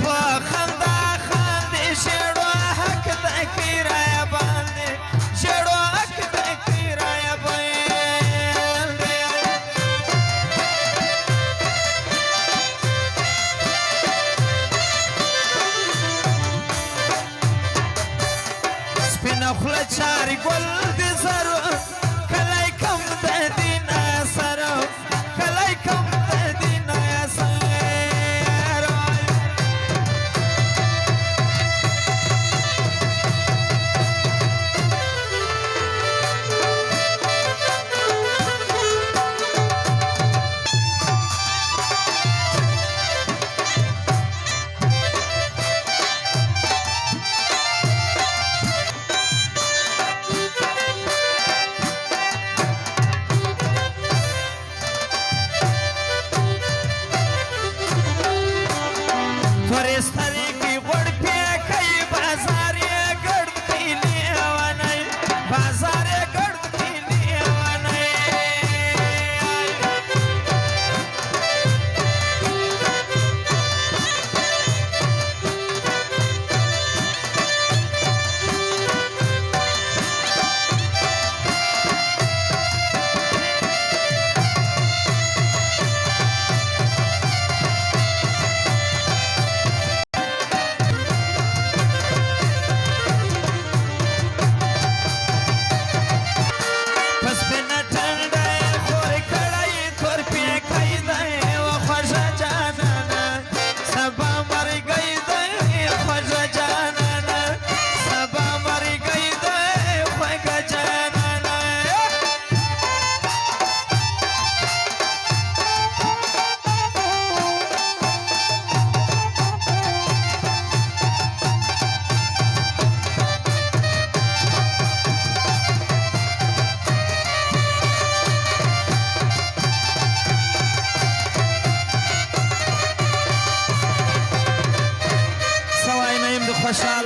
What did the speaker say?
په خندا خاندي ژړو حق د کرایه باندې ژړو حق د کرایه باندې سپینه خوله چارې ګل د زرو کلی کم د دین اثر کلی کم د دین اثر فرستری کی غړ پی کوي بازار یې ګړ پیلی ونی بازار یې ګړ پیلی ونی خوشحال